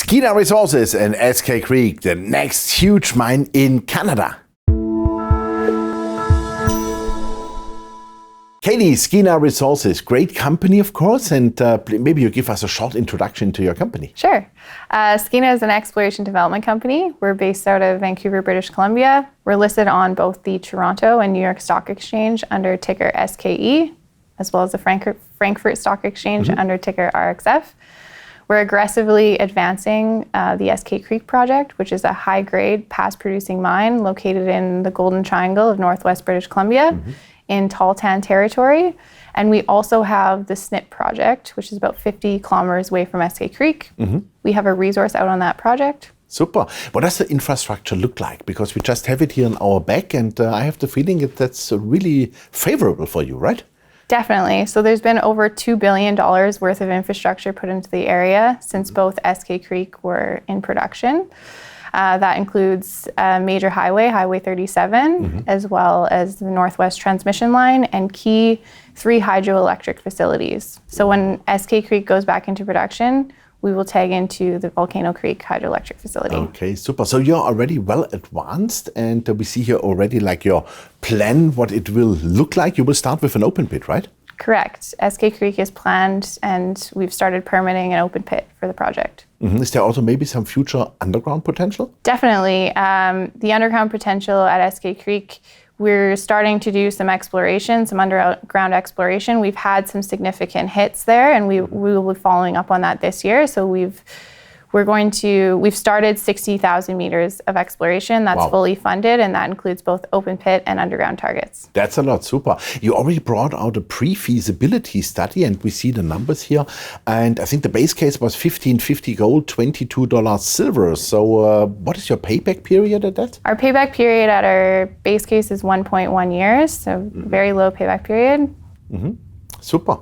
Skeena Resources and Eskay Creek, the next huge mine in Canada. Katie, Skeena Resources, great company, of course, and maybe you give us a short introduction to your company. Sure. Skeena is an exploration development company. We're based out of Vancouver, British Columbia. We're listed on both the Toronto and New York Stock Exchange under ticker SKE, as well as the Frankfurt Stock Exchange under ticker RXF. We're aggressively advancing the Eskay Creek project, which is a high-grade, past-producing mine located in the Golden Triangle of Northwest British Columbia in Tahltan Territory. And we also have the SNIP project, which is about 50 kilometers away from Eskay Creek. We have a resource out on that project. Super. What does the infrastructure look like? Because we just have it here on our back, and I have the feeling that's really favorable for you, right? Definitely. So there's been over $2 billion worth of infrastructure put into the area since both Eskay Creek were in production. That includes a major highway, Highway 37, as well as the Northwest Transmission Line and key 3 hydroelectric facilities. So when Eskay Creek goes back into production, we will tag into the Volcano Creek hydroelectric facility. Okay, super. So you're already well advanced, and we see here already like your plan, what it will look like. You will start with an open pit, right? Correct. Eskay Creek is planned, and we've started permitting an open pit for the project. Is there also maybe some future underground potential? Definitely. The underground potential at Eskay Creek, we're starting to do some exploration, some underground exploration. We've had some significant hits there, and we will be following up on that this year. So we've started 60,000 meters of exploration. That's fully funded, and that includes both open pit and underground targets. That's a lot, super. You already brought out a Prefeasibility Study, and we see the numbers here. And I think the base case was $15.50 gold, $22 silver. So what is your payback period at that? Our payback period at our base case is 1.1 years, so very low payback period. Super.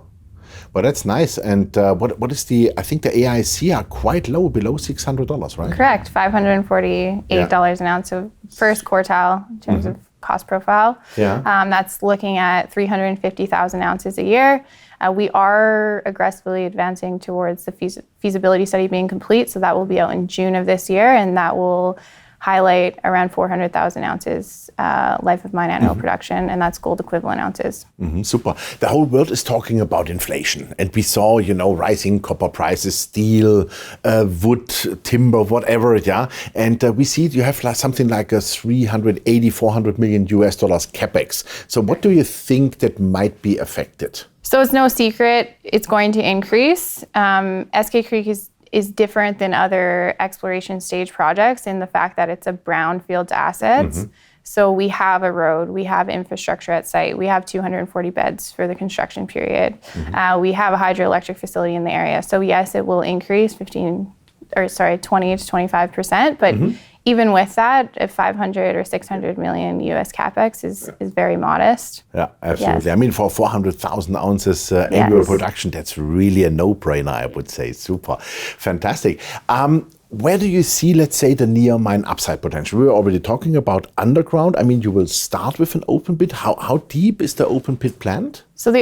Well, that's nice. And what is I think the AIC are quite low, below $600, right? Correct, $548 an ounce, so first quartile in terms of cost profile. That's looking at 350,000 ounces a year. We are aggressively advancing towards the feasibility study being complete, so that will be out in June of this year, and that will highlight around 400,000 ounces life of mine annual production, and that's gold equivalent ounces. Super. The whole world is talking about inflation, and we saw, rising copper prices, steel, wood, timber, whatever, And we see you have something like a 400 million US dollars Capex. So what do you think that might be affected? So it's no secret it's going to increase. Eskay Creek is different than other exploration stage projects in the fact that it's a brownfields asset. So we have a road, we have infrastructure at site, we have 240 beds for the construction period. We have a hydroelectric facility in the area. So yes, it will increase 20 to 25%, but even with that, a 500 or 600 million US Capex is very modest. Yeah, absolutely. Yes. I mean, for 400,000 ounces annual production, that's really a no-brainer, I would say. Super. Fantastic. Where do you see, let's say, the near mine upside potential? We were already talking about underground. I mean, you will start with an open pit. How deep is the open pit planned? So the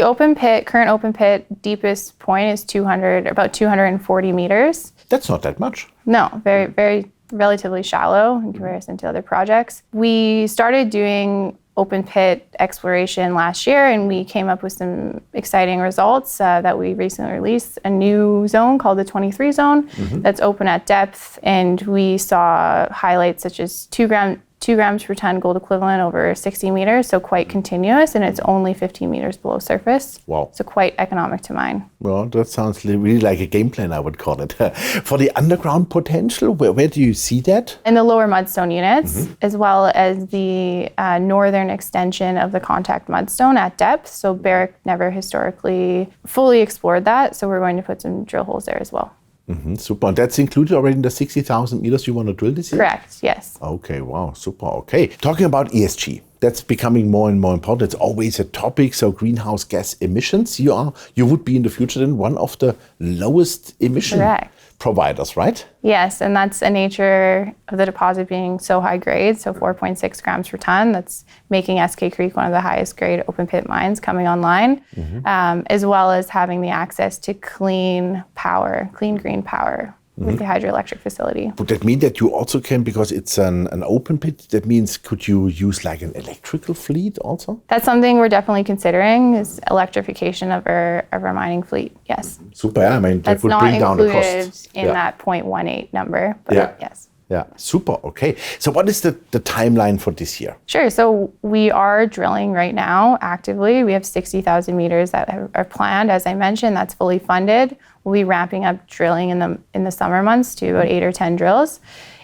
current open pit deepest point is about 240 meters. That's not that much. No, very, very relatively shallow in comparison to other projects. We started doing open pit exploration last year, and we came up with some exciting results that we recently released. A new zone called the 23 zone that's open at depth, and we saw highlights such as 2 grams per ton gold equivalent over 60 meters, so quite continuous, and it's only 15 meters below surface. Wow. So quite economic to mine. Well, that sounds really like a game plan, I would call it. For the underground potential, where do you see that? In the lower mudstone units, as well as the northern extension of the contact mudstone at depth. So Barrick never historically fully explored that, so we're going to put some drill holes there as well. Super. And that's included already in the 60,000 meters you want to drill this year? Correct, yes. Okay, wow, super. Okay. Talking about ESG, that's becoming more and more important. It's always a topic. So greenhouse gas emissions, you would be in the future then one of the lowest emission providers, right? Yes, and that's a nature of the deposit being so high grade, so 4.6 grams per ton. That's making Eskay Creek one of the highest grade open pit mines coming online, as well as having the access to clean power, clean green power. with the hydroelectric facility. Would that mean that you also can, because it's an open pit, that means could you use like an electrical fleet also? That's something we're definitely considering, is electrification of our mining fleet, yes. Super, yeah. I mean, that That's would not bring down the included cost. in that 0.18 number, but yes. Yeah, super. Okay. So what is the timeline for this year? Sure. So we are drilling right now actively. We have 60,000 meters that are planned. As I mentioned, that's fully funded. We'll be ramping up drilling in the summer months to about 8 or 10 drills.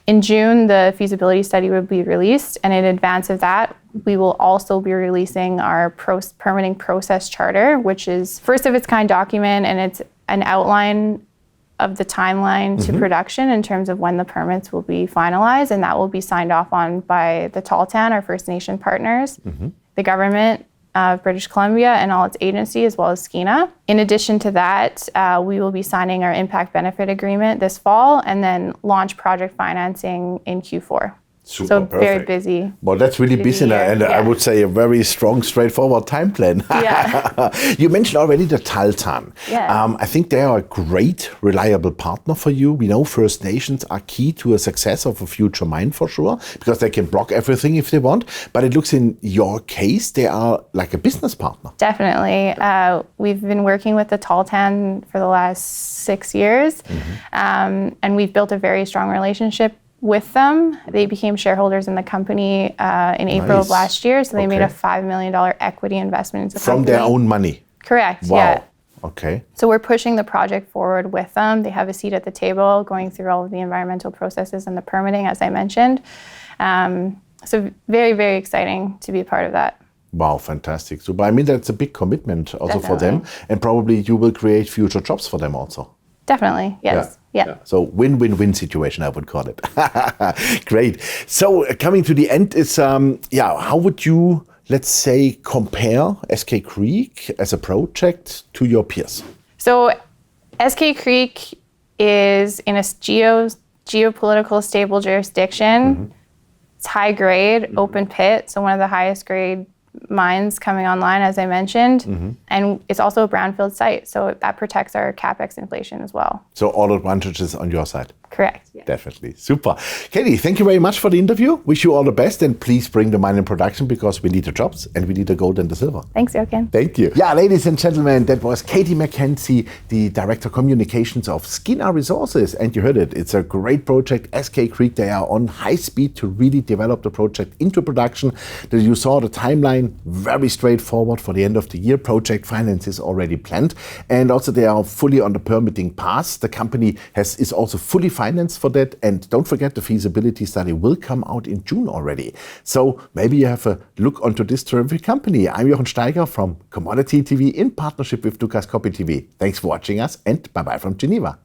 In June, the feasibility study will be released, and in advance of that, we will also be releasing our permitting process charter, which is first of its kind document, and it's an outline of the timeline to production in terms of when the permits will be finalized, and that will be signed off on by the Tahltan, our First Nation partners, the government of British Columbia and all its agencies, as well as Skeena. In addition to that, we will be signing our impact benefit agreement this fall and then launch project financing in Q4. Super, so perfect. Very busy. Well, that's really busy, and I would say a very strong, straightforward time plan. Yeah. You mentioned already the Tahltan. Yeah. I think they are a great, reliable partner for you. We know First Nations are key to a success of a future mine for sure, because they can block everything if they want. But it looks in your case, they are like a business partner. Definitely. We've been working with the Tahltan for the last 6 years, and we've built a very strong relationship with them. They became shareholders in the company in April of last year, so they made a $5 million equity investment into the company. From their own money? Correct, wow. Yeah. Okay. So we're pushing the project forward with them. They have a seat at the table, going through all of the environmental processes and the permitting, as I mentioned. So very, very exciting to be a part of that. Wow, fantastic. So, but I mean, that's a big commitment also for them, and probably you will create future jobs for them also. Definitely, yes. Yeah. So win-win-win situation, I would call it. Great. So coming to the end is, how would you, let's say, compare Eskay Creek as a project to your peers? So Eskay Creek is in a geopolitical stable jurisdiction. It's high grade, open pit, so one of the highest grade mines coming online, as I mentioned, and it's also a brownfield site, so that protects our Capex inflation as well. So all advantages on your side. Correct. Yeah. Definitely. Super. Katie, thank you very much for the interview. Wish you all the best, and please bring the mine in production, because we need the jobs and we need the gold and the silver. Thanks, Jochen. Thank you. Yeah, ladies and gentlemen, that was Katie McKenzie, the Director of Communications of Skeena Resources. And you heard it. It's a great project, Eskay Creek. They are on high speed to really develop the project into production. You saw the timeline, very straightforward for the end of the year. Project finance is already planned. And also they are fully on the permitting path. The company is also fully financed for that. And don't forget, the feasibility study will come out in June already. So maybe you have a look onto this terrific company. I'm Jochen Steiger from Commodity TV in partnership with Lukas Copy TV. Thanks for watching us, and bye-bye from Geneva.